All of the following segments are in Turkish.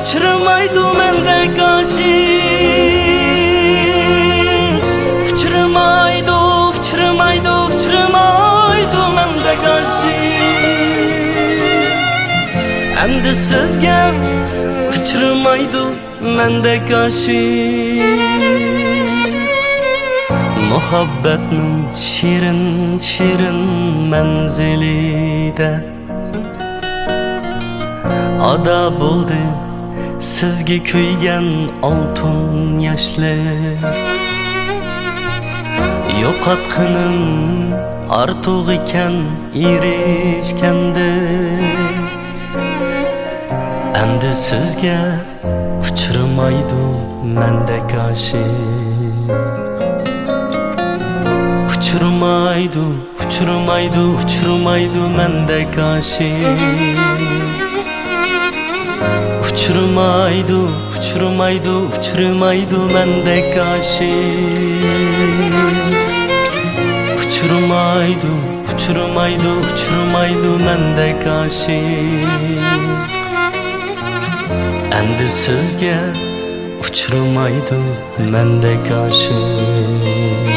uçurmaydı mendek aşık. Uçurmaydı, uçurmaydı, uçurmaydı mendek aşık. Endi sizge uçurmaydı mendek aşık. Muhabbetnin şirin şirin menzilide ada buldu sizge kuygan altın yaşlar. Yo'qotqinim ortiq ekan erishganda. Endi sizga uchirmaydi mendek aşık. Uçurmaydı, uçurmaydı, uçurmaydı mendek aşık. Uçurmaydı, uçurmaydı, uçurmaydı mendek aşık. Uçurmaydı, uçurmaydı, uçurmaydı mendek aşık. Endi sizge uçurmaydı mendek aşık.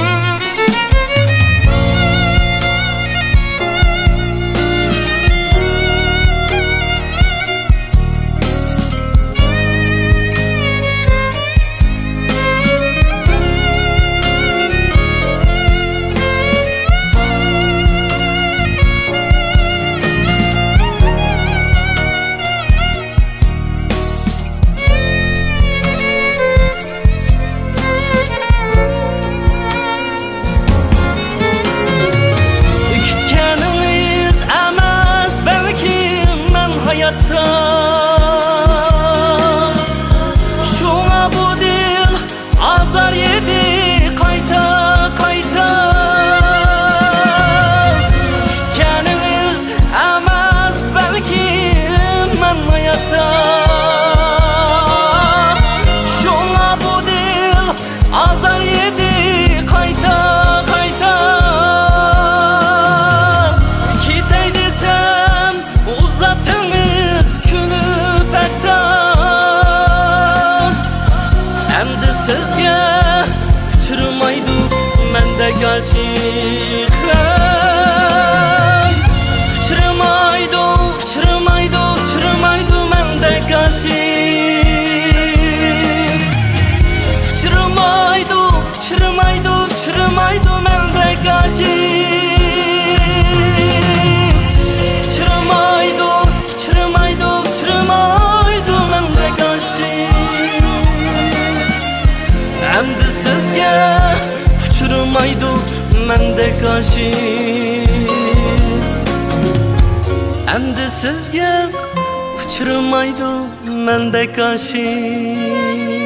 Şuna bu dil azar yedi kayta kayta. Kendiniz emez belki men hayatta. Şuna bu dil azar yedi kayta kayta. Gitey desem uzatınız külüp hatta. Endi sizge uçurmaydı mendek aşık. Uçurmaydı, uçurmaydı, uçurmaydı mendek aşık. Uçurmaydı, uçurmaydı, uçurmaydı mendek aşık. Uçurmaydı, uçurmaydı, uçurmaydı mendek aşık. Endi sizge uçurmaydı mendek aşık. Endi sizge uçurmaydı mendek aşık.